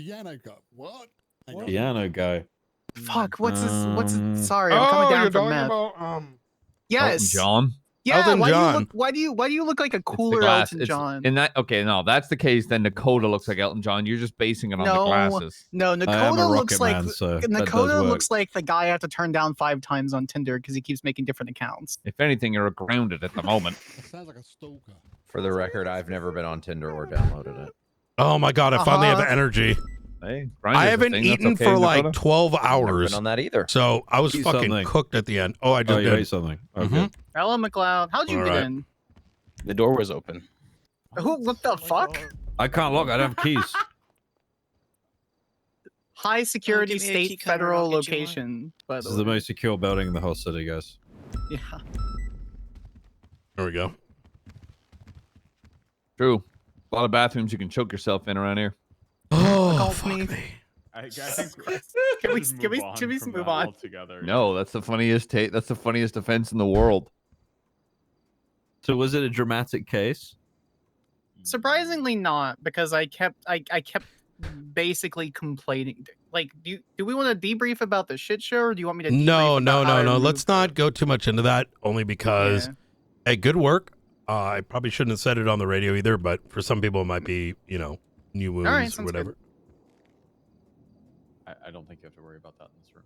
Piano go. What? Hang on. Piano go. Fuck, what's his, sorry, I'm Oh, coming down you're from talking meth. about Yes. Elton John. Yeah, Elton John. why do you look like a It's the cooler glass. Elton It's John? in that. Okay, no, that's the case. Then Dakota looks like Elton John. You're just basing it on the glasses. No, I am a Dakota looks rocket like man, so that does Dakota work. looks like the guy I have to turn down 5 times on Tinder because he keeps making different accounts. If anything, you're grounded at the moment. That sounds like a stalker. For the record, I've never been on Tinder or downloaded it. Oh my god, I finally have energy. Hey, I haven't eaten for like 12 Never hours. been on that either. So I was Eat fucking something. cooked at the end. Oh, I just you did. ate something. Okay. Mhm. Hello, McLeod. How'd you All get right. in? The door was open. What the fuck? I can't lock. I don't have keys. High security give me a key state card and federal I'll get you one. location. By This the is the way. most secure building in the whole city, guys. Yeah. There we go. True. A lot of bathrooms you can choke yourself in around here. Oh, Golf fuck me. me. Can we just move on? No, that's the funniest That's the funniest offense in the world. So was it a dramatic case? Surprisingly not, because I kept basically complaining. Like, do we want to debrief about the shit show, or do you want me to? No, debrief no, about how I no, no. removed Let's not go too much into that, only because, Yeah. hey, good work. I probably shouldn't have said it on the radio either, but for some people it might be, you know, new wounds right, or sounds whatever. good. I don't think you have to worry about that in this room.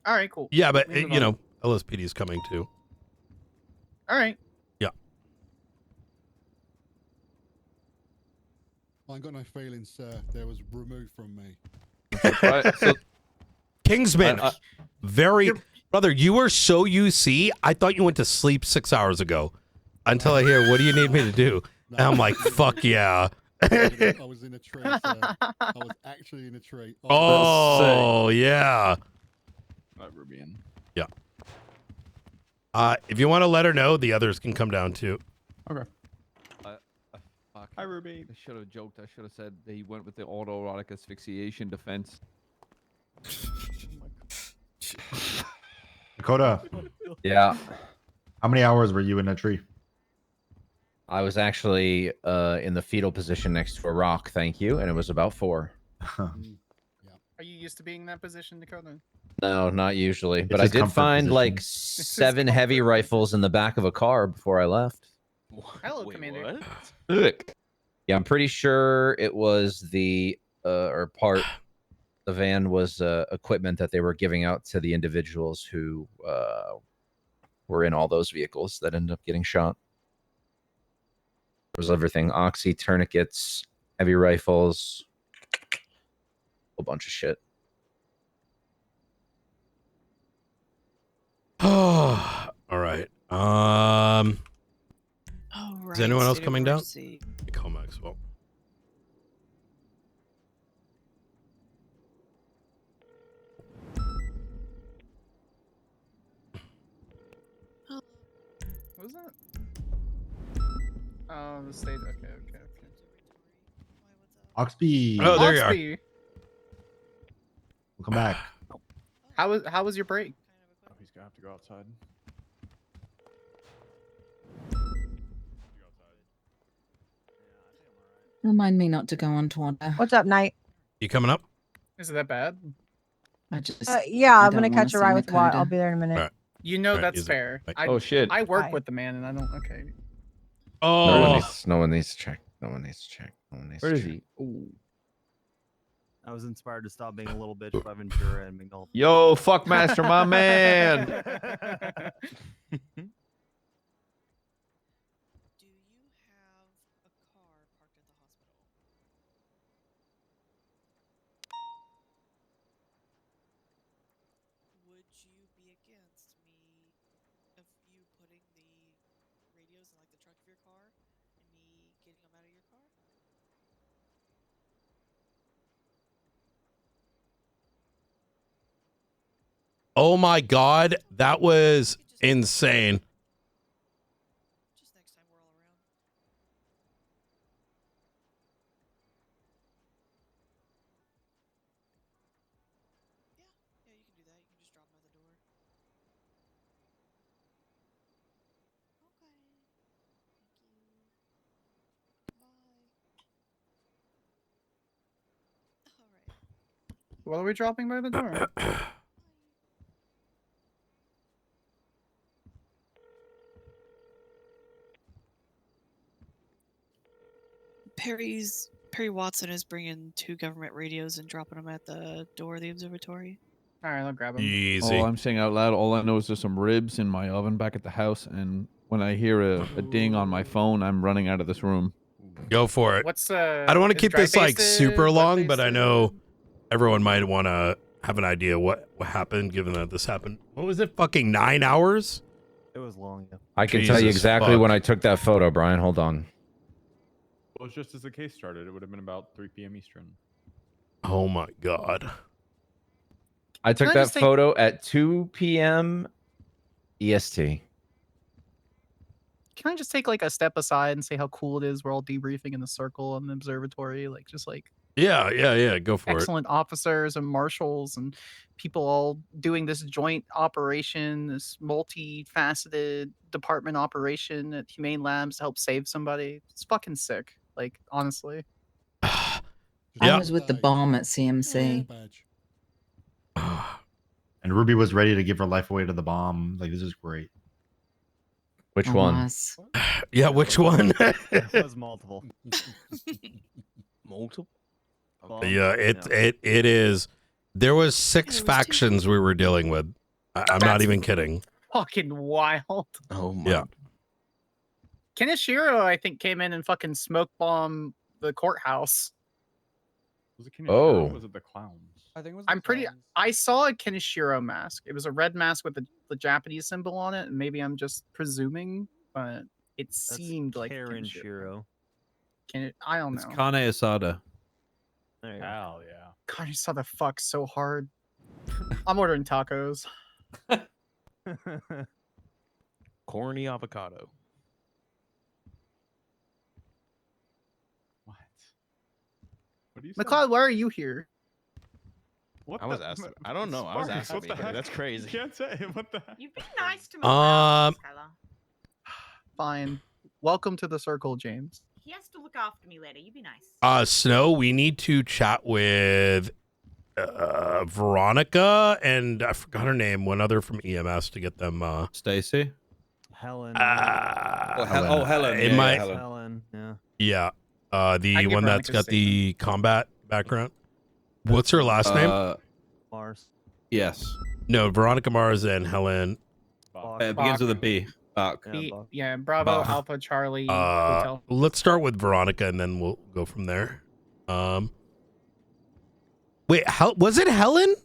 All right, cool. Yeah, but, We move you on. know, LSPD is coming too. All right. I ain't got no feelings, sir. There was removed from me. Right, so Kingsman, brother, you were so UC. I thought you went to sleep 6 hours ago until I hear, what do you need me to do? And I'm like, fuck yeah. I was in a tree, sir. I was actually in a tree. Oh, yeah. Let Ruby in. Yeah. If you want to let her know, the others can come down too. Okay. Fuck. Hi, Ruby. I should have joked. I should have said that he went with the autoerotic asphyxiation defense. Dakota, Yeah. how many hours were you in a tree? I was actually in the fetal position next to a rock, thank you, and it was about 4. Are you used to being in that position, Dakota? No, not usually, but I his did comfort find like position. 7 heavy rifles in the back of a car before I left. Hello, Commander. Look. Yeah, I'm pretty sure it was the the van was equipment that they were giving out to the individuals who were in all those vehicles that ended up getting shot. There was everything: oxy, tourniquets, heavy rifles, a whole bunch of shit. All right. Is anyone else coming down? Call Maxwell. What was that? Oh, the state. Okay. Oxby. Oh, there you are. Oxby, Come back. how was your break? Oh, he's gonna have to go outside. Remind me not to go on to order. What's up, Knight? You coming up? Is it that bad? I just Yeah, I I'm gonna don't wanna catch a see ride with Watt. Nakota. I'll be there in a minute. All right. You know Alright, that's easy. fair. Like- Oh shit. I work Hi. with the man, and I don't. Okay. Oh, No one needs to check. No one needs to check. No one needs Where to is check. he? Ooh. I was inspired to stop being a little bitch by Ventura and McNulty. Yo, fuck master, my man. Do you have a car parked at the hospital? Would you be against me of you putting the radios in like the trunk of your car and me getting them out of your car? oh my God, that was insane. Just next time we're all around. Yeah, you can do that. You can just drop them at the door. Okay. Thank you. Bye. What are we dropping by the door? Perry Watson is bringing 2 government radios and dropping them at the door of the observatory. All right, I'll grab them. Easy. Oh, I'm saying out loud. All I know is there's some ribs in my oven back at the house, and when I hear a ding on my phone, I'm running out of this room. Go for it. What's I don't want to is keep this like dry-faced, super long, but I wet-faced? know everyone might want to have an idea what happened, given that this happened. What was it? Fucking 9 hours? It was long. Yeah. I can tell you Jesus exactly fuck. when I took that photo, Brian. Hold on. Well, it's just as the case started. It would have been about 3 p.m. Eastern. Oh my god. I took I that just take- photo at 2 p.m. EST. Can I just take like a step aside and say how cool it is? We're all debriefing in the circle in the observatory, like just like Yeah. Go for it. excellent officers and marshals and people all doing this joint operation, this multifaceted department operation at Humane Labs to help save somebody. It's fucking sick. Like honestly, I Yeah. was with the bomb at CMC. And Ruby was ready to give her life away to the bomb. Like, this is great. Which I one? was. Yeah, which one? It was multiple. Multiple? Yeah, it is. There was 6 factions we were dealing with. I'm not even kidding. fucking wild. Oh my. Yeah. Kenichiro, I think, came in and fucking smoke bomb the courthouse. Was it Kenny Oh. or was it the clowns? I think it was. I'm pretty. I saw a Kenichiro mask. It was a red mask with the Japanese symbol on it, and maybe I'm just presuming, but it seemed like Karen Kenichiro. Shiro. I don't It's know. Kane Asada. There you go. Hell yeah. God, I saw the fuck so hard. I'm ordering tacos. Corny avocado. What? What do you say? McLeod, why are you here? What I was the- asked. I don't know. I was Sparky, asked to what be the here. heck? That's You crazy. can't say. What the heck? You've been nice to me. Um, Fine. Welcome to the circle, James. He has to look after me later. You be nice. Snow, we need to chat with Veronica and I forgot her name, one other from EMS to get them Stacy. Helen. Helen. It Yeah, might- Helen. Helen. Yeah. yeah. I The can one get that's Veronica's got the combat background. What's her last name? Mars. Yes. No, Veronica Mars and Helen. Bach. It begins with a B. Bach. Yeah, B- Bach. yeah, Bravo, Bach. Alpha, Charlie, Hotel. Let's start with Veronica and then we'll go from there. Wait, was it Helen?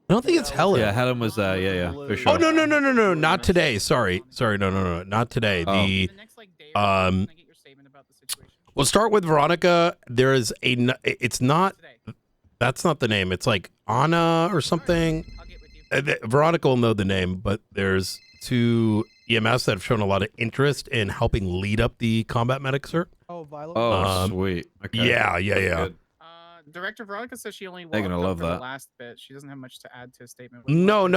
I don't think it's Helen. Yeah, Helen was yeah, for sure. Oh no, not today. Sorry, no, not today. Oh. The The next, like, day or so, can I get your statement about the situation? we'll start with Veronica. There is it's not, Today. that's not the name. It's like Anna or something. I'll get with you. Veronica will know the name, but there's 2 EMS that have shown a lot of interest in helping lead up the combat medic cert. Oh, Violet. Oh, sweit. Okay. Yeah. Good. Director Veronica says she only They're walked gonna up love for the that. last bit. She doesn't have much to add to a statement. No.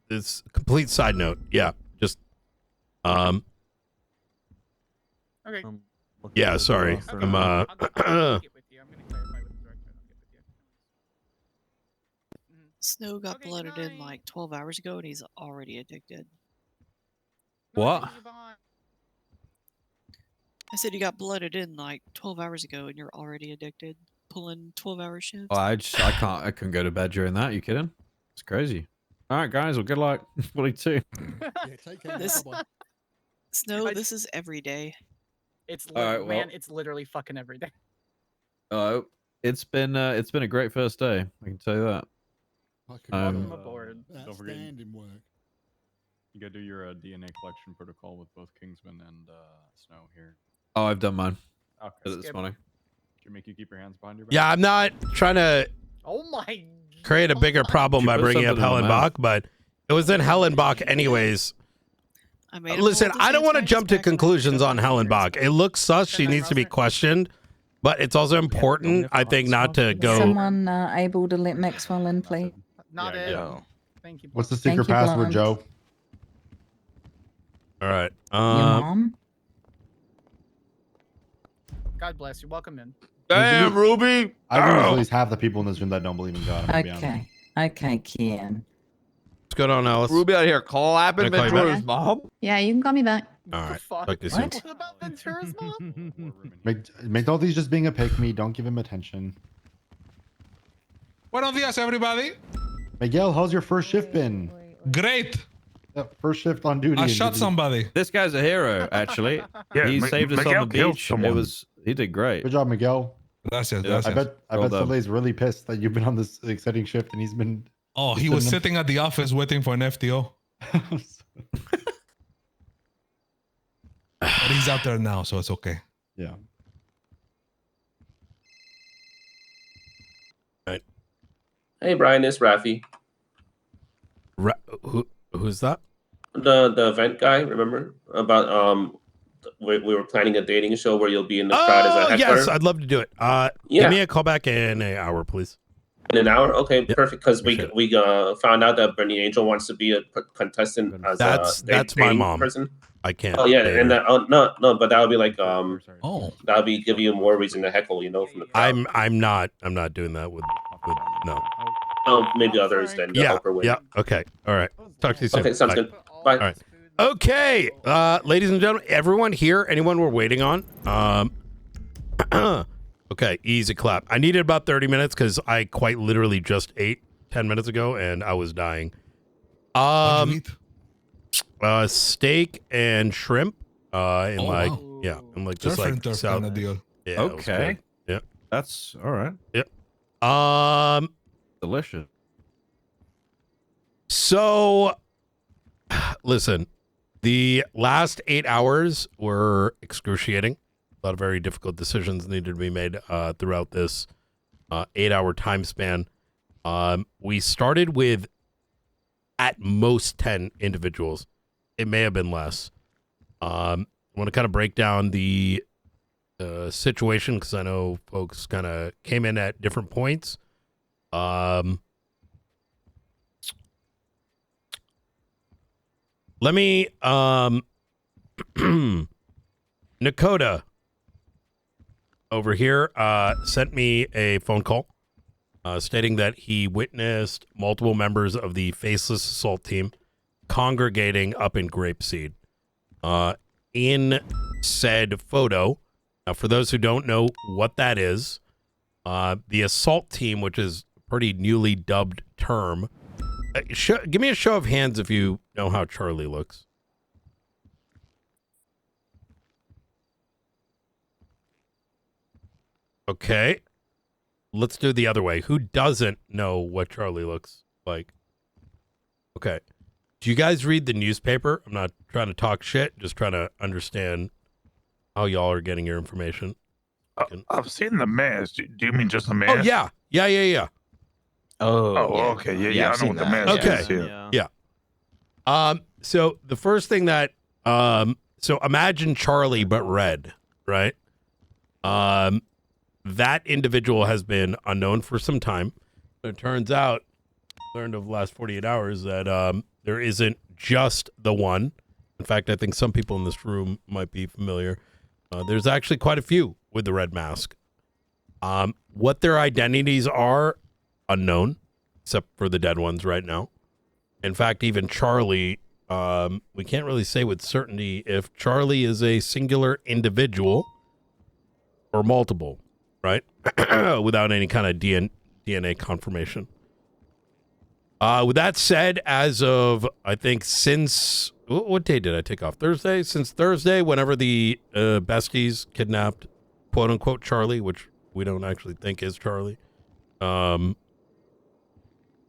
It's complete side note. Yeah, just Okay. Looking yeah. for the Sorry, roster I'm now. I'll get with you. I'm gonna clarify with the director. I'll get with you. Snow got Okay, blooded in goodnight. like 12 hours ago, and he's already addicted. What? I said you got blooded in like 12 hours ago, and you're already addicted. Pulling 12-hour shifts. Oh, I couldn't go to bed during that. You kidding? It's crazy. All right, guys. Well, good luck. 42. Yeah, take care. This- Bye-bye. Snow, this is every day. It's All right, man, well- it's literally fucking every day. Oh, it's been a great first day. I can tell you that. Fucking Welcome work. aboard. Don't forget, Outstanding work. you gotta do your DNA collection protocol with both Kingsman and Snow here. Oh, I've done mine. Okay. Did it this Skip. morning. Should make you keep your hands behind your back. yeah. I'm not trying to Oh my. create a bigger problem You by put bringing up something in Helen my mouth. Bach, but it was in Helen Bach anyways. I made him Listen, hold his I don't hands want to behind his jump to back and then conclusions shove on them Helen in Bach. It looks sus. She needs to be questioned, but it's also important, I think, not to go. Someone able to let Maxwell in, please? Not Yeah, it. yeah. Thank you. What's the Thank secret you, password, Blonde. Joe? All right. Your mom? God bless you. Welcome in. Damn, Ruby. I think there's at least half the people in this room that don't believe in God. I'm gonna be honest. Okay. Okay, Kian. What's going on, Alice? Ruby out here clapping Can I call you Ventura's mom. Yeah, you can call me back. All right. Fuck. Talk to you soon. What about Ventura's mom? McNulty's just being a pick me. Don't give him attention. Buenos dias, everybody. Miguel, how's your first shift been? Great. First shift on duty. I shot somebody. This guy's a hero, actually. He saved us on the beach. He did great. Good job, Miguel. Gracias, I bet Well done. Soleil's really pissed that you've been on this exciting shift and he's been. Oh, he was sitting at the office waiting for an FTO. But he's out there now, so it's okay. Yeah. Right. Hey, Brian, it's Rafi. Who's that? The event guy, remember? About we were planning a dating show where you'll be in the crowd as a heckler. Yes, I'd love to do it. Give me a call back in an hour, please. In an hour? Okay, perfect. Because we found out that Bernie Angel wants to be a contestant as that's my mom. Person. I can't. Oh yeah, and no, but that would be like that would be give you more reason to heckle, from the crowd. I'm not doing that with no. Oh, maybe others then. Yeah. Okay. All right. Talk to you soon. Okay, sounds Bye. good. Bye. All right. Okay, ladies and gentlemen, everyone here, anyone we're waiting on? Okay, easy clap. I needed about 30 minutes because I quite literally just ate 10 minutes ago and I was dying. Steak and shrimp. And just like kind of deal. Yeah. Okay. Yeah. That's all right. Yep. Delicious. So, listen, the last 8 hours were excruciating. A lot of very difficult decisions needed to be made throughout this 8-hour time span. We started with at most 10 individuals. It may have been less. I want to kind of break down the situation because I know folks kind of came in at different points. Let me, Nakota over here sent me a phone call stating that he witnessed multiple members of the Faceless assault team congregating up in Grapeseed. In said photo, now for those who don't know what that is, the assault team, which is a pretty newly dubbed term, give me a show of hands if you know how Charlie looks. Okay. Let's do it the other way. Who doesn't know what Charlie looks like? Okay. Do you guys read the newspaper? I'm not trying to talk shit, just trying to understand how y'all are getting your information. I've seen the mask. Do you mean just the mask? Oh, yeah. Yeah. Oh, okay. Yeah. I know what the mask is. Yeah. So the first thing that, so imagine Charlie, but red, right? That individual has been unknown for some time. It turns out, learned over the last 48 hours that there isn't just the one. In fact, I think some people in this room might be familiar. There's actually quite a few with the red mask. What their identities are, unknown, except for the dead ones right now. In fact, even Charlie, we can't really say with certainty if Charlie is a singular individual or multiple, right? Without any kind of DNA confirmation. With that said, as of, I think since, what day did I take off? Thursday? Since Thursday, whenever the besties kidnapped, quote unquote, Charlie, which we don't actually think is Charlie.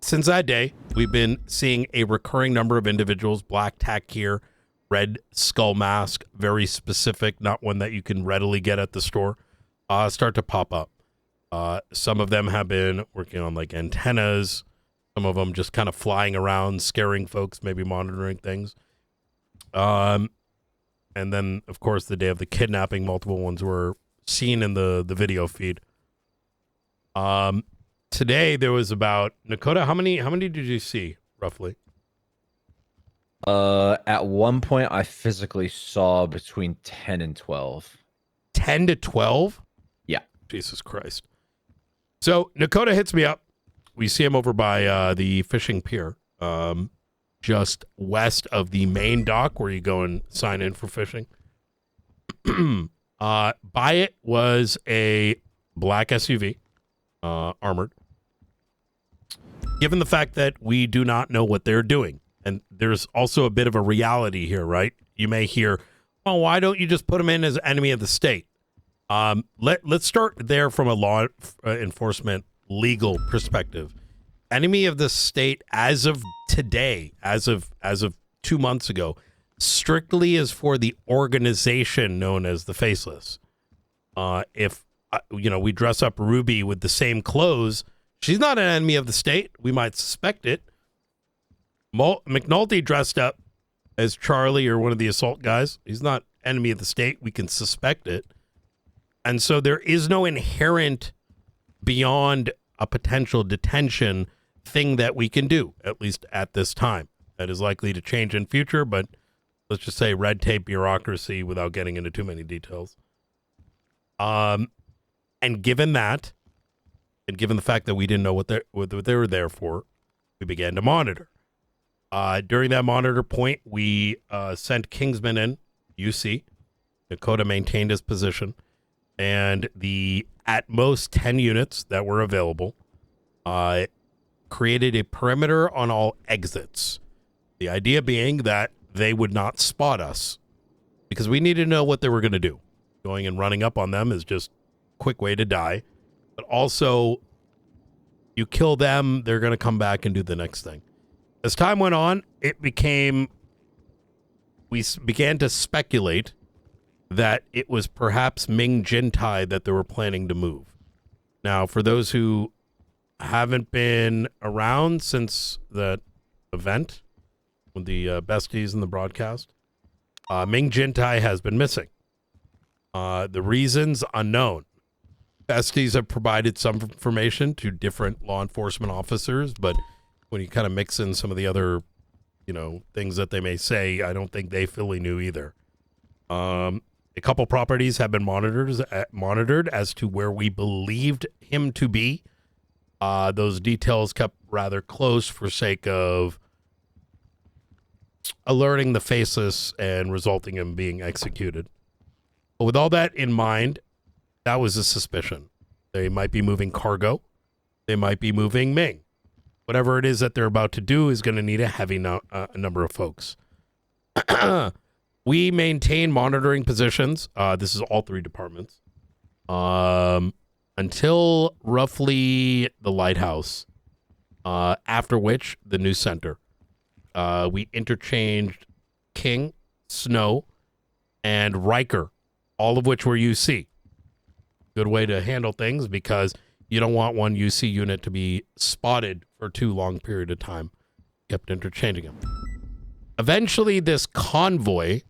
Since that day, we've been seeing a recurring number of individuals, black tack here, red skull mask, very specific, not one that you can readily get at the store, start to pop up. Some of them have been working on like antennas, some of them just kind of flying around, scaring folks, maybe monitoring things. And then, of course, the day of the kidnapping, multiple ones were seen in the video feed. Today there was about, Nakota, how many did you see roughly? At one point I physically saw between 10 and 12. 10 to 12? Yeah. Jesus Christ. So Nakota hits me up. We see him over by the fishing pier, just west of the main dock where you go and sign in for fishing. By it was a black SUV, armored. Given the fact that we do not know what they're doing, and there's also a bit of a reality here, right? You may hear, well, why don't you just put them in as enemy of the state? Let's start there from a law enforcement legal perspective. Enemy of the state as of today, as of 2 months ago, strictly is for the organization known as the Faceless. If we dress up Ruby with the same clothes, she's not an enemy of the state. We might suspect it. McNulty dressed up as Charlie or one of the assault guys. He's not enemy of the state. We can suspect it. And so there is no inherent beyond a potential detention thing that we can do, at least at this time. That is likely to change in future, but let's just say red tape bureaucracy without getting into too many details. And given that, and given the fact that we didn't know what they were there for, we began to monitor. During that monitor point, we sent Kingsman in, UC. Dakota maintained his position. And the at most 10 units that were available created a perimeter on all exits. The idea being that they would not spot us because we needed to know what they were going to do. Going and running up on them is just a quick way to die. But also, you kill them, they're going to come back and do the next thing. As time went on, we began to speculate that it was perhaps MING Shitshow that they were planning to move. Now, for those who haven't been around since that event with the besties in the broadcast, MING Shitshow has been missing. The reasons unknown. Besties have provided some information to different law enforcement officers, but when you kind of mix in some of the other, things that they may say, I don't think they fully knew either. A couple properties have been monitored as to where we believed him to be. Those details kept rather close for sake of alerting the Faceless and resulting in being executed. But with all that in mind, that was a suspicion. They might be moving cargo. They might be moving Ming. Whatever it is that they're about to do is going to need a heavy number of folks. We maintain monitoring positions. This is all 3 departments. Until roughly the lighthouse. After which, the news center. We interchanged King, Snow, and Riker. All of which were UC. Good way to handle things because you don't want one UC unit to be spotted for too long period of time. Kept interchanging them. Eventually, this convoy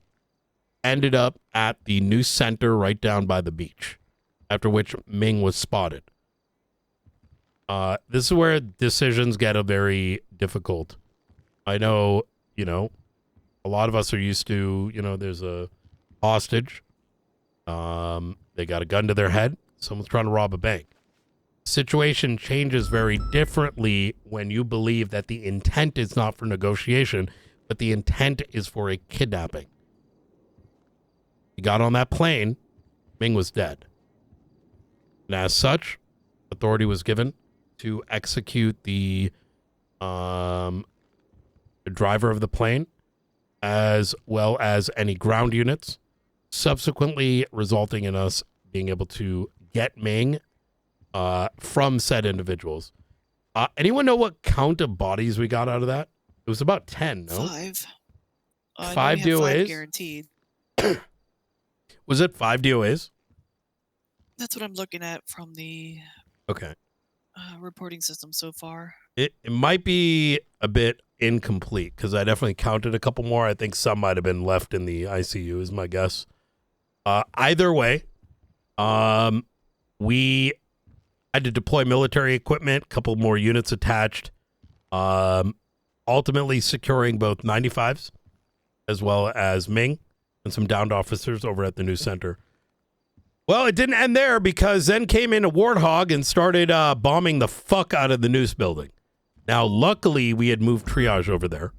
ended up at the news center right down by the beach, after which Ming was spotted. This is where decisions get very difficult. I know, a lot of us are used to, there's a hostage. They got a gun to their head. Someone's trying to rob a bank. Situation changes very differently when you believe that the intent is not for negotiation, but the intent is for a kidnapping. He got on that plane. Ming was dead. And as such, authority was given to execute the driver of the plane, as well as any ground units, subsequently resulting in us being able to get Ming from said individuals. Anyone know what count of bodies we got out of that? It was about 10, no? 5. 5 DOAs? 5 guaranteed. Was it 5 DOAs? That's what I'm looking at from the reporting system so far. It might be a bit incomplete because I definitely counted a couple more. I think some might have been left in the ICU is my guess. Either way, we had to deploy military equipment, a couple more units attached, ultimately securing both 95s as well as Ming and some downed officers over at the news center. Well, it didn't end there because then came in a warthog and started bombing the fuck out of the news building. Now, luckily, we had moved triage over there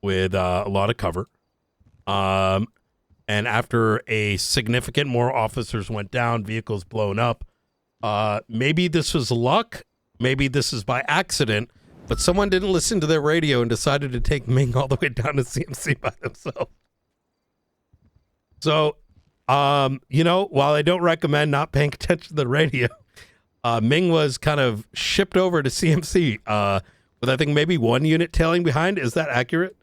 with a lot of cover. And after a significant more officers went down, vehicles blown up, maybe this was luck, maybe this is by accident, but someone didn't listen to their radio and decided to take Ming all the way down to CMC by themselves. So, while I don't recommend not paying attention to the radio, Ming was kind of shipped over to CMC with, I think, maybe one unit tailing behind. Is that accurate?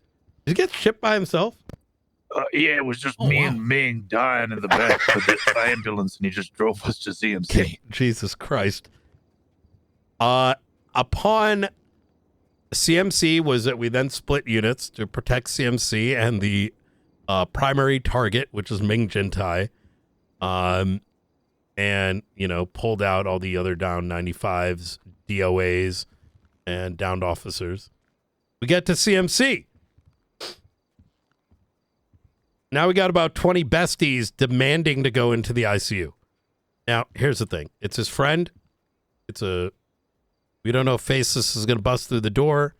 Did he get shipped by himself? Yeah, it was just me and Ming dying in the back of the ambulance, and he just drove us to CMC. Jesus Christ. Upon CMC was that we then split units to protect CMC and the primary target, which is Ming Jintai, and, pulled out all the other down 95s, DOAs, and downed officers. We get to CMC. Now we got about 20 besties demanding to go into the ICU. Now, here's the thing. It's his friend. We don't know if Faceless is going to bust through the door.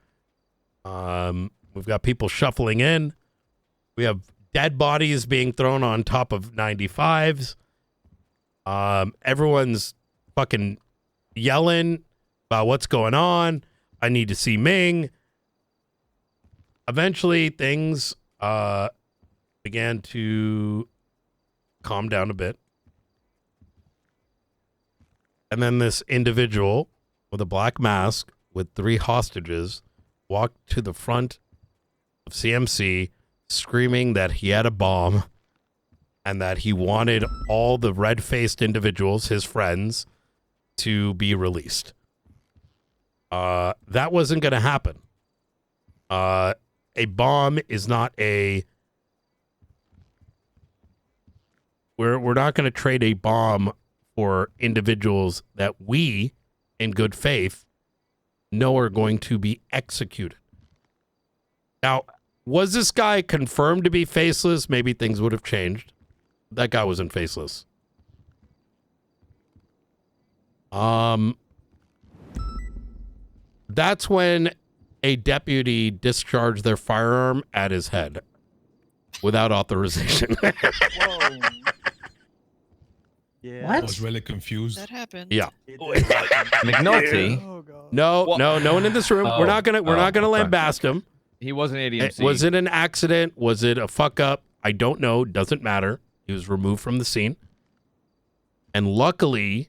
We've got people shuffling in. We have dead bodies being thrown on top of 95s. Everyone's fucking yelling about what's going on. I need to see Ming. Eventually, things began to calm down a bit. And then this individual with a black mask with 3 hostages walked to the front of CMC screaming that he had a bomb and that he wanted all the red-faced individuals, his friends, to be released. That wasn't going to happen. A bomb is not a... We're not going to trade a bomb for individuals that we, in good faith, know are going to be executed. Now, was this guy confirmed to be Faceless? Maybe things would have changed. That guy wasn't Faceless. That's when a deputy discharged their firearm at his head without authorization. Whoa. Yeah. I was really confused. That happened. Yeah. McNulty. Oh, God. No, no one in this room. We're not gonna lambast him. He wasn't ADMC. Was it an accident? Was it a fuck up? I don't know. Doesn't matter. He was removed from the scene. And luckily,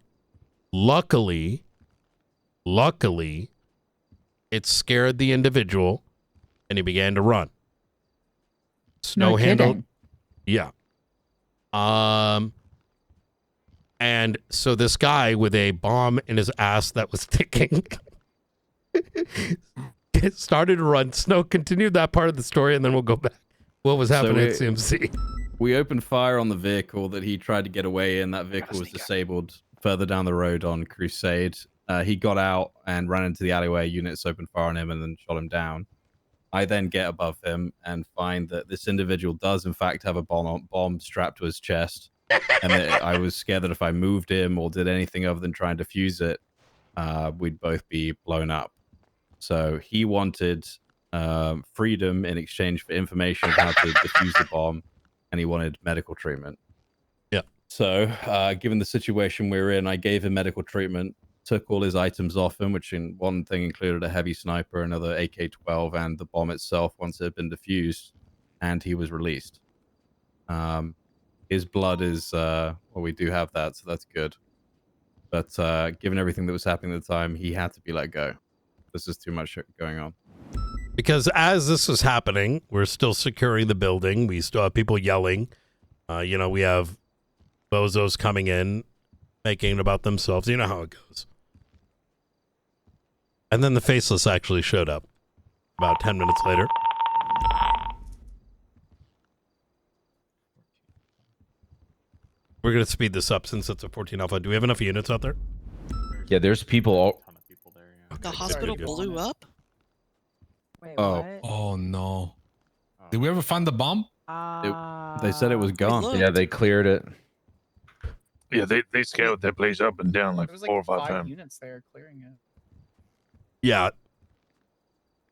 it scared the individual and he began to run. Snow handled. Yeah. And so this guy with a bomb in his ass that was ticking started to run. Snow, continued that part of the story, and then we'll go back. What was happening at CMC? We opened fire on the vehicle that he tried to get away in. That vehicle was disabled further down the road on Crusade. He got out and ran into the alleyway. Units opened fire on him and then shot him down. I then get above him and find that this individual does, in fact, have a bomb strapped to his chest. And I was scared that if I moved him or did anything other than try and defuse it, we'd both be blown up. So he wanted freedom in exchange for information on how to defuse the bomb, and he wanted medical treatment. Yeah. So given the situation we were in, I gave him medical treatment, took all his items off him, which in one thing included a heavy sniper, another AK-12, and the bomb itself once it had been defused, and he was released. His blood is, well, we do have that, so that's good. But given everything that was happening at the time, he had to be let go. This is too much going on. Because as this was happening, we're still securing the building. We still have people yelling. We have bozos coming in, making it about themselves. You know how it goes. And then the Faceless actually showed up about 10 minutes later. We're going to speed this up since it's a 14 alpha. Do we have enough units out there? Yeah, there's people all... The hospital blew up? Wait, Oh no. Did we ever find the bomb? They said it was gone. looked. Yeah, they cleared it. Yeah, they scaled that place up and down like There was 4 or 5 5 times. units there clearing it. Yeah.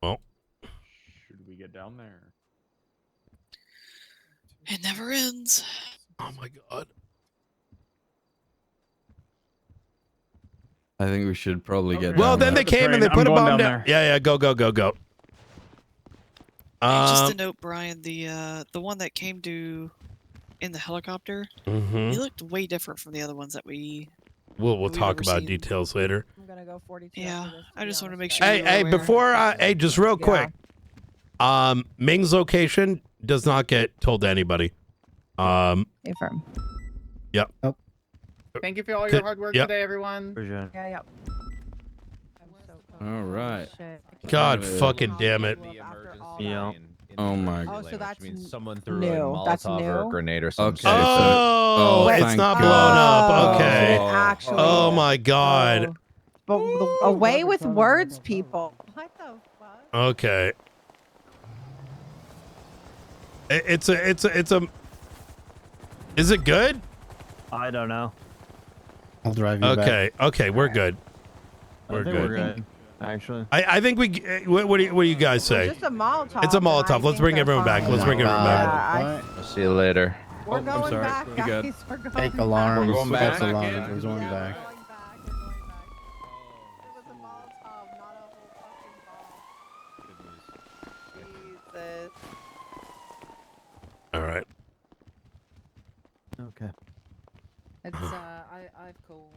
Well, Should we get down there? It never ends. oh my god. I think we should probably get. Well, down then there. they came and they put a bomb down. Yeah, go. Just to note, Brian, the one that came to in the helicopter, he looked way different from the other ones that we. We'll talk ever about seen. details later. I'm gonna go 42. Yeah, I just want to make sure. Hey, before just real quick. Ming's location does not get told to anybody. Affirm. Yep. Oh. Thank you for all your hard work today, everyone. Yeah. All right. God fucking damn it. Yeah. Oh my Oh, god. so that's Someone threw new. a That's Molotov or a new? grenade or something. Okay. Oh, it's thank not God. blown up. Okay. Actually. Oh my god. But away with words, people. What the fuck? Okay. It's a. Is it good? I don't know. I'll drive you Okay. Okay, we're good. We're I think good. we're good. Actually. I think we. What do you guys say? Just a Molotov. It's a and I Molotov. Let's think bring they're everyone back. fine. Let's bring everyone back. Yeah, I'll see you later. we're going sorry. back, You guys. good? We're going Take back. alarms. We're going False back. alarms. We're going back. Jesus. All right. Okay. It's I've called.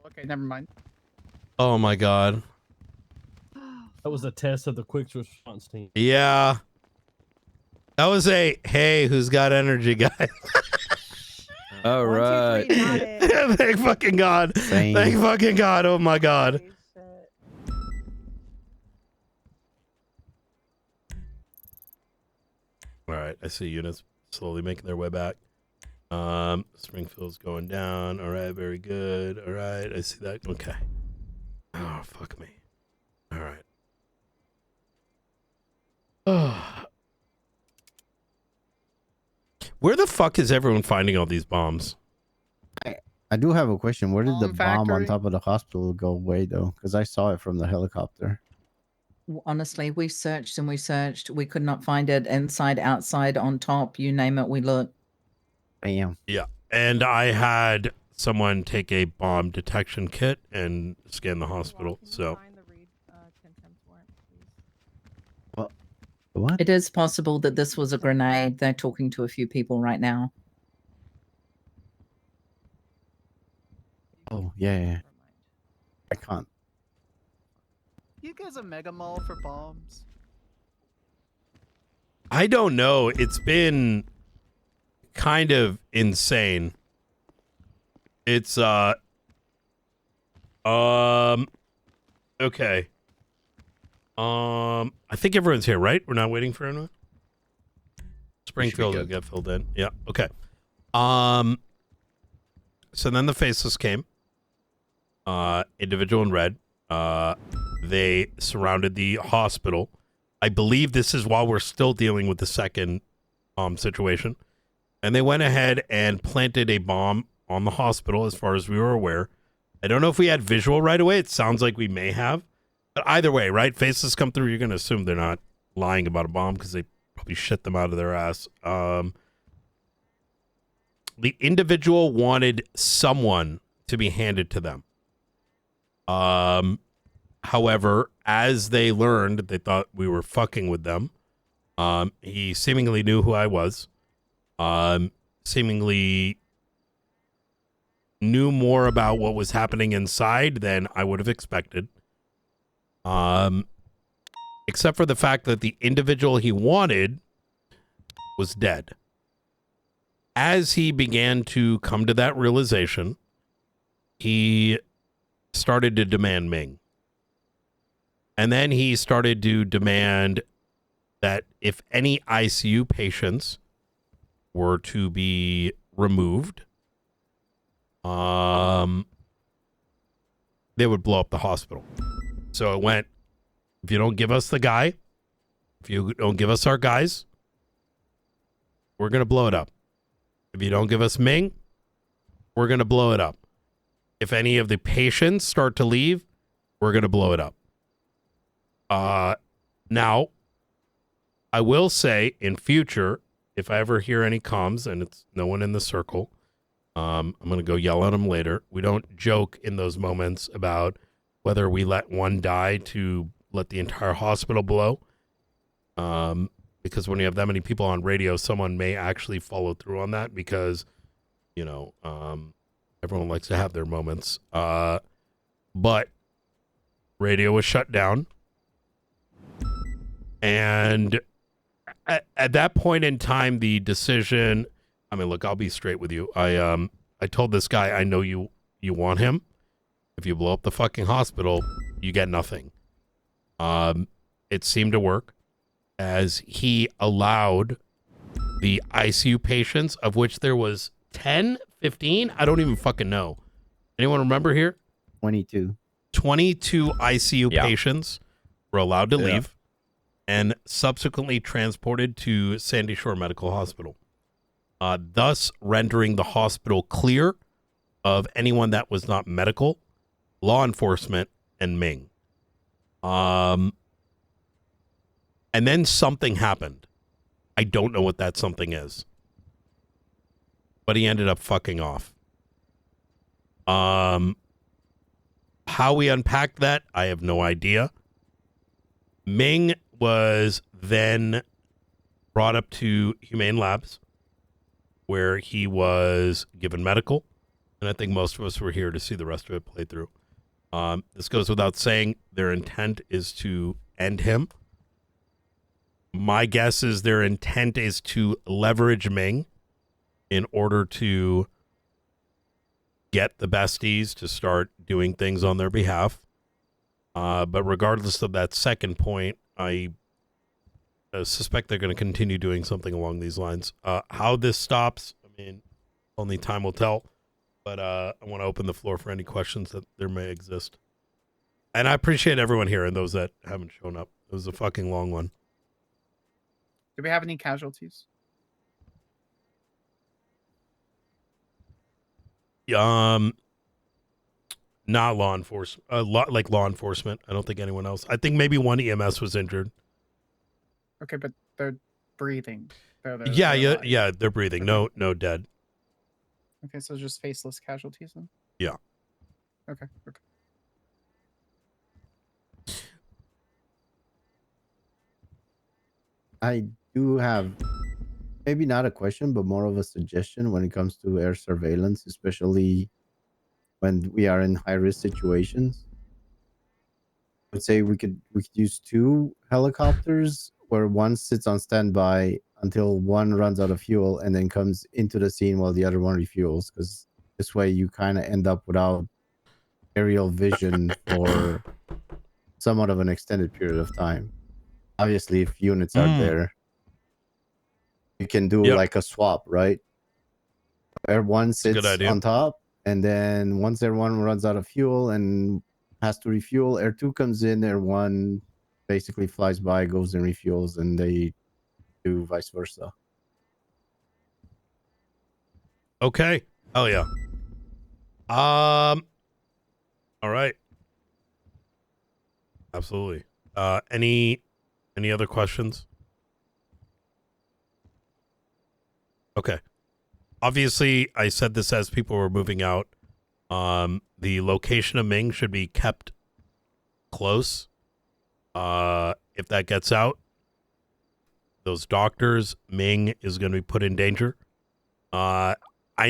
Okay, never mind. Oh my god. That was a test of the quick response team. Yeah. That was a hey, who's got energy, guys? All right. Thank fucking God. Same. Thank fucking God. Oh my God. All right, I see units slowly making their way back. Springfield's going down. All right, very good. All right, I see that. Okay. Oh, fuck me. All right. Where the fuck is everyone finding all these bombs? I do have a question. Where did the bomb on factory. top of the hospital go away though? Because I saw it from the helicopter. Honestly, we searched and we searched. We could not find it inside, outside, on top, you name it, we looked. Damn. Yeah. And I had someone take a bomb detection kit and scan the hospital. So What? It is possible that this was a grenade. They're talking to a few people right now. Oh yeah. I can't. You guys a mega mall for bombs? I don't know. It's been kind of insane. It's okay. I think everyone's here, right? We're not waiting for anyone. Springfield will get filled in. Yeah. Okay. So then the Faceless came. Individual in red. They surrounded the hospital. I believe this is while we're still dealing with the second situation. And they went ahead and planted a bomb on the hospital as far as we were aware. I don't know if we had visual right away. It sounds like we may have. But either way, right? Faces come through. You're going to assume they're not lying about a bomb because they probably shit them out of their ass. The individual wanted someone to be handed to them. However, as they learned, they thought we were fucking with them. He seemingly knew who I was. Seemingly knew more about what was happening inside than I would have expected. Except for the fact that the individual he wanted was dead. As he began to come to that realization, he started to demand Ming. And then he started to demand that if any ICU patients were to be removed, they would blow up the hospital. So it went, if you don't give us the guy, if you don't give us our guys, we're going to blow it up. If you don't give us Ming, we're going to blow it up. If any of the patients start to leave, we're going to blow it up. Now, I will say in future, if I ever hear any comms and it's no one in the circle, I'm going to go yell at them later. We don't joke in those moments about whether we let one die to let the entire hospital blow. Because when you have that many people on radio, someone may actually follow through on that because, you know, everyone likes to have their moments. But radio was shut down. And at that point in time, the decision, I mean, look, I'll be straight with you. I told this guy, I know you want him. If you blow up the fucking hospital, you get nothing. It seemed to work as he allowed the ICU patients, of which there was 10, 15, I don't even fucking know. Anyone remember here? 22. 22 ICU patients were allowed to leave and subsequently transported to Sandy Shore Medical Hospital, thus rendering the hospital clear of anyone that was not medical, law enforcement, and Ming. And then something happened. I don't know what that something is. But he ended up fucking off. How we unpacked that, I have no idea. Ming was then brought up to Humane Labs, where he was given medical. And I think most of us were here to see the rest of it play through. This goes without saying, their intent is to end him. My guess is their intent is to leverage Ming in order to get the besties to start doing things on their behalf. But regardless of that second point, I suspect they're going to continue doing something along these lines. How this stops, I mean, only time will tell. But I want to open the floor for any questions that there may exist. And I appreciate everyone here and those that haven't shown up. It was a fucking long one. Do we have any casualties? Not law enforcement. Like law enforcement. I don't think anyone else. I think maybe one EMS was injured. Okay, but they're breathing. They're Yeah. They're breathing. No dead. Okay, so just faceless casualties then. Yeah. Okay. I do have maybe not a question, but more of a suggestion when it comes to air surveillance, especially when we are in high risk situations. I would say we could use 2 helicopters where one sits on standby until one runs out of fuel and then comes into the scene while the other one refuels, because this way you kind of end up without aerial vision for somewhat of an extended period of time. Obviously, if units are there, you can do like a swap, right? Air 1 sits on top, and then once Air 1 runs out of fuel and has to refuel, Air 2 comes in, Air 1 basically flies by, goes and refuels, and they do vice versa. Okay. Hell yeah. All right. Absolutely. Any other questions? Okay. Obviously, I said this as people were moving out. The location of Ming should be kept close. If that gets out, those doctors, Ming is going to be put in danger. I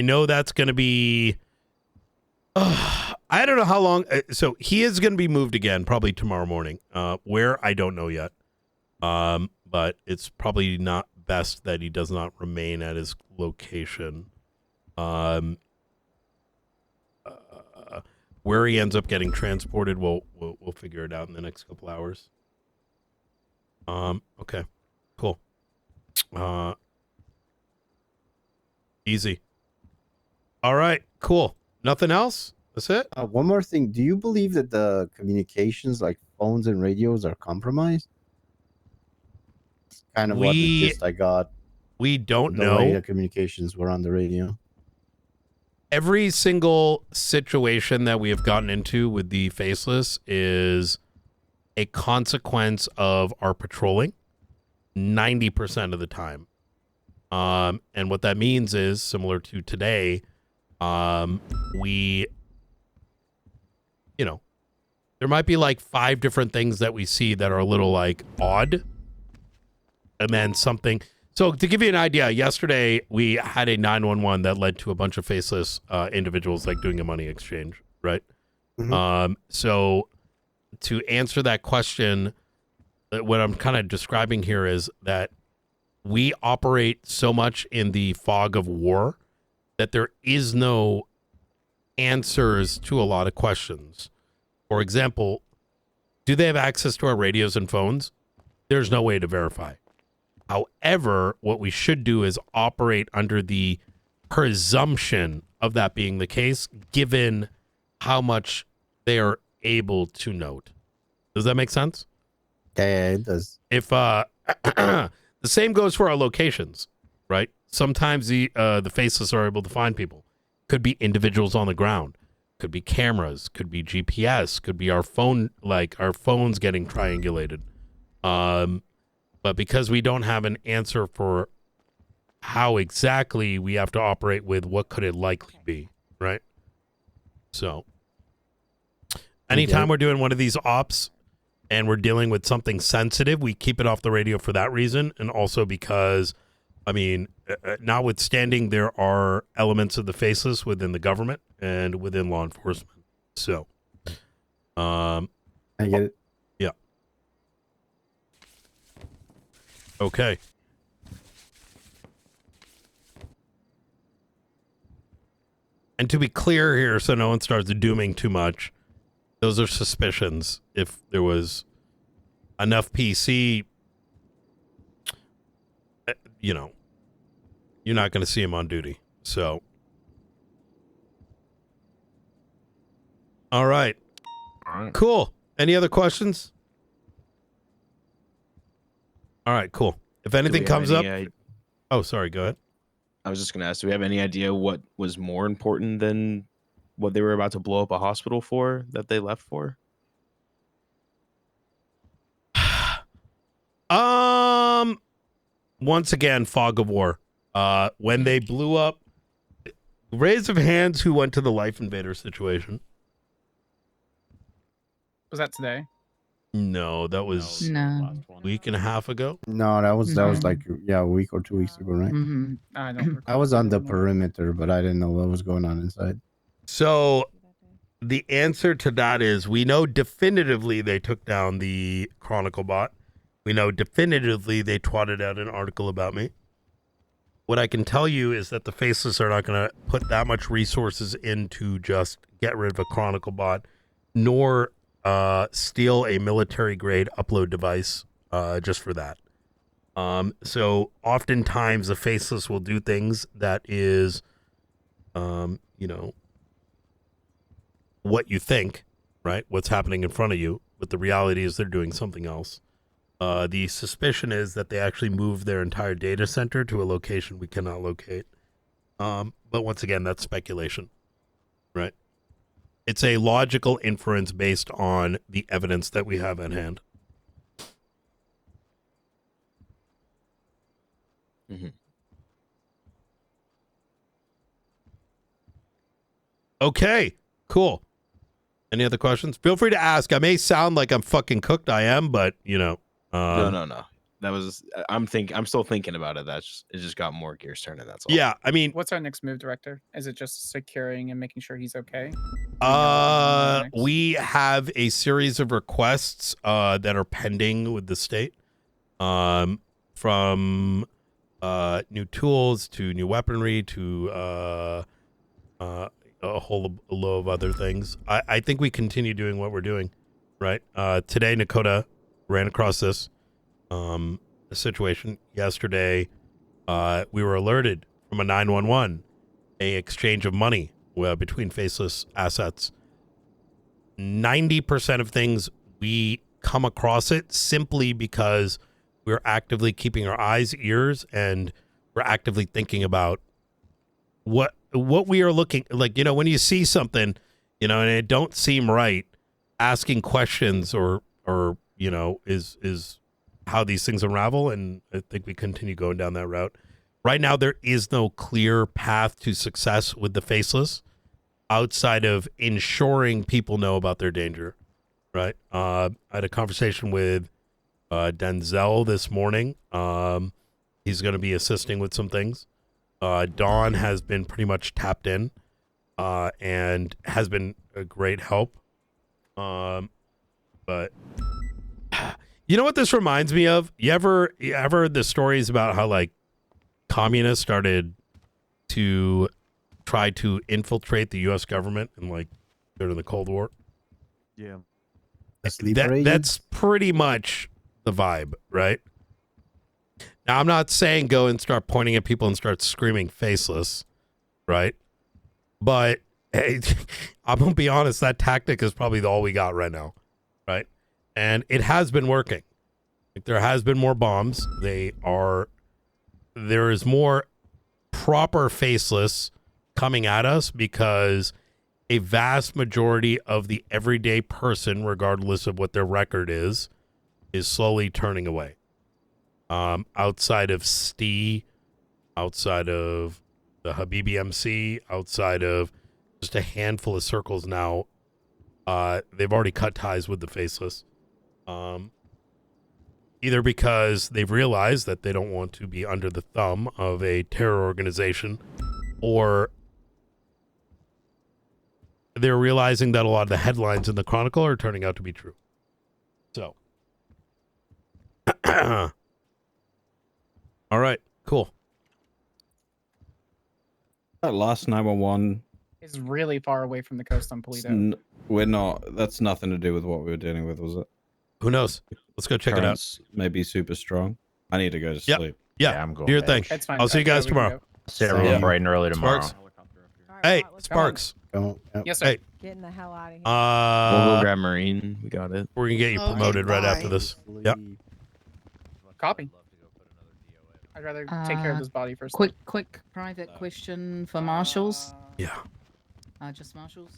know that's going to be... I don't know how long... So he is going to be moved again, probably tomorrow morning. Where, I don't know yet. But it's probably not best that he does not remain at his location. Where he ends up getting transported, we'll figure it out in the next couple hours. Okay, cool. Easy. All right, cool. Nothing else? That's it? One more thing. Do you believe that the communications, like phones and radios, are compromised? Kind of what the gist I got. we don't The way know. the communications were on the radio. Every single situation that we have gotten into with the Faceless is a consequence of our patrolling 90% of the time. And what that means is, similar to today, we, you know, there might be like 5 different things that we see that are a little like odd. And then something. So to give you an idea, yesterday we had a 911 that led to a bunch of faceless individuals like doing a money exchange, right? So to answer that question, what I'm kind of describing here is that we operate so much in the fog of war that there is no answers to a lot of questions. For example, do they have access to our radios and phones? There's no way to verify. However, what we should do is operate under the presumption of that being the case, given how much they are able to note. Does that make sense? Yeah, it does. If the same goes for our locations, right? Sometimes the faceless are able to find people. Could be individuals on the ground. Could be cameras. Could be GPS. Could be our phone, like our phones getting triangulated. But because we don't have an answer for how exactly we have to operate with what could it likely be, right? So anytime we're doing one of these ops and we're dealing with something sensitive, we keep it off the radio for that reason. And also because, I mean, notwithstanding, there are elements of the faceless within the government and within law enforcement. So, I get it. Yeah. Okay. And to be clear here, so no one starts dooming too much, those are suspicions. If there was enough PC, you know, you're not going to see him on duty. So, all right. Cool. Any other questions? All right, cool. If anything comes up. Oh, sorry. Go ahead. I was just going to ask, do we have any idea what was more important than what they were about to blow up a hospital for that they left for? Once again, fog of war. When they blew up, raise of hands who went to the Life Invader situation. Was that today? No, that was No. a week and a half ago. No, that was like a week or 2 weeks ago, right? Mm-hmm. I don't I was on the perimeter, but I didn't know what was going on inside. So the answer to that is we know definitively they took down the Chronicle bot. We know definitively they twatted out an article about me. What I can tell you is that the Faceless are not going to put that much resources in to just get rid of a Chronicle bot, nor steal a military-grade upload device just for that. So oftentimes the Faceless will do things that is, you know, what you think, right? What's happening in front of you. But the reality is they're doing something else. The suspicion is that they actually moved their entire data center to a location we cannot locate. But once again, that's speculation, right? It's a logical inference based on the evidence that we have at hand. Mm-hmm. Okay, cool. Any other questions? Feel free to ask. I may sound like I'm fucking cooked. I am, but you know. No. That was. I'm still thinking about it. It just got more gears turning. That's all. Yeah, I mean, what's our next move, Director? Is it just securing and making sure he's okay? We have a series of requests that are pending with the state, from new tools to new weaponry to a whole load of other things. I think we continue doing what we're doing, right? Today, Nakota ran across this situation. Yesterday, we were alerted from a 911, a exchange of money between Faceless assets. 90% of things we come across it simply because we're actively keeping our eyes, ears, and we're actively thinking about what we are looking like. When you see something, and it don't seem right, asking questions or is how these things unravel. And I think we continue going down that route. Right now, there is no clear path to success with the Faceless outside of ensuring people know about their danger. Right. I had a conversation with Denzel this morning. He's going to be assisting with some things. Dawn has been pretty much tapped in and has been a great help. But you know what this reminds me of? You ever heard the stories about how like communists started to try to infiltrate the U.S. government and like during the Cold War? Yeah. That's pretty much the vibe, right? Now, I'm not saying go and start pointing at people and start screaming Faceless, right? But hey, I'm going to be honest, that tactic is probably all we got right now, right? And it has been working. Like, there has been more bombs. There is more proper Faceless coming at us because a vast majority of the everyday person, regardless of what their record is slowly turning away. Outside of STI, outside of the Habibi MC, outside of just a handful of circles now, they've already cut ties with the Faceless. Either because they've realized that they don't want to be under the thumb of a terror organization, or they're realizing that a lot of the headlines in the Chronicle are turning out to be true. So, all right, cool. That last 911. Is really far away from the coast on Polito. We're not. That's nothing to do with what we were dealing with, was it? Who knows? Let's go check it out. Maybe super strong. I need to go to Yep. sleep. Yeah, I'm going do your back. thing. That's fine. I'll see you guys tomorrow. See everyone bright and early tomorrow. Sparks. Hey, Sparks. Yes, sir. Hey, Getting the hell out of here. We'll go grab Marine. We got it. we're gonna get you Okay, promoted right after bye. this. Yep. Copy. I'd rather take care of this body first. Quick private question for marshals. Yeah. Just marshals.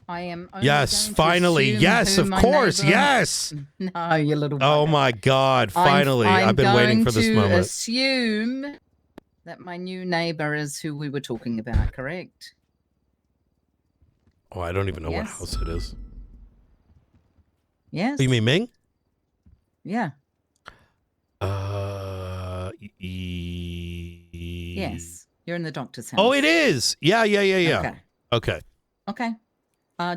I am. Only Yes, going to finally. assume Yes, who of my course. neighbor- Yes. No, you little. Oh bugger. my God! Finally, I've been waiting for this I'm moment. going to assume that my new neighbor is who we were talking about. Correct. Oh, I don't even know what Yes. house it is. Yes. Oh, you mean Ming? Yeah. Yes. You're in the doctor's house. Oh, it is. Yeah. Okay. Okay. Okay.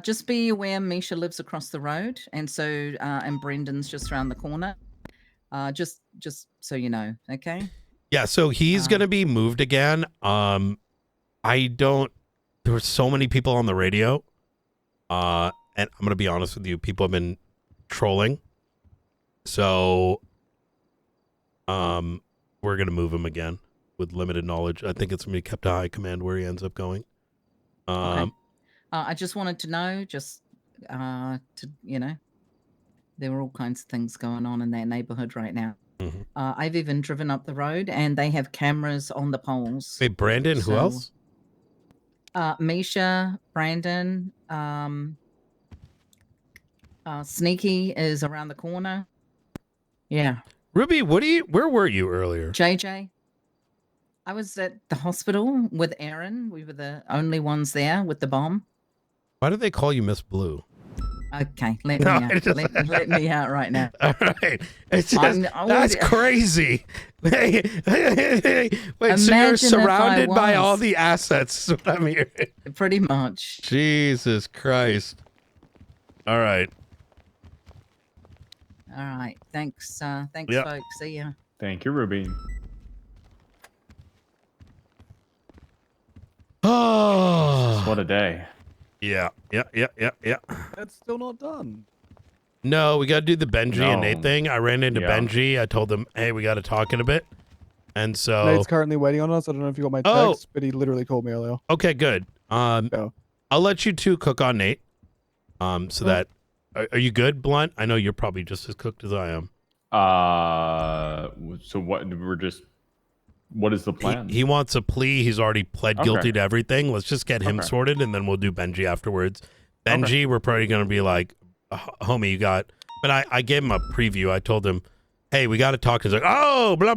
Just be aware Misha lives across the road, and so and Brendan's just around the corner. Just so you know, okay? Yeah, so he's gonna be moved again. There were so many people on the radio. And I'm gonna be honest with you, people have been trolling. So we're gonna move him again with limited knowledge. I think it's gonna be kept to high command where he ends up going. Okay. I just wanted to know, there were all kinds of things going on in that neighborhood right now. Mhm. I've even driven up the road, and they have cameras on the poles. Hey, Brandon, who So, else? Misha, Brandon, Sneaky is around the corner. Yeah. Ruby, where were you earlier? JJ. I was at the hospital with Aaron. We were the only ones there with the bomb. Why do they call you Miss Blue? Okay, let me No, out. it just- Let me out right now. All right. It's just, I that's would- crazy. Wait, so you're Imagine if I surrounded by all was. the assets, is what I'm hearing. Pretty much. Jesus Christ. All right. All right. Thanks. Thanks, Yep. folks. See ya. Thank you, Ruby. Oh, What a day. yeah. That's still not done. No, we got to do the Benji and Nate No. thing. I ran into Yeah. Benji. I told him, hey, we got to talk in a bit. And so, Nate's currently waiting on us. I don't know if you got my Oh. text, but he literally called me earlier. okay, good. So, I'll let you two cook on Nate. So that, are you good, Blunt? I know you're probably just as cooked as I am. So what? We're just What is the plan? He wants a plea. He's already pled Okay. guilty to everything. Let's just get him Okay. sorted, and then we'll do Benji afterwards. Benji, we're probably going to be like, homie, you got... But I gave him a preview. I told him, hey, we got to talk. He's like, oh, blah, blah.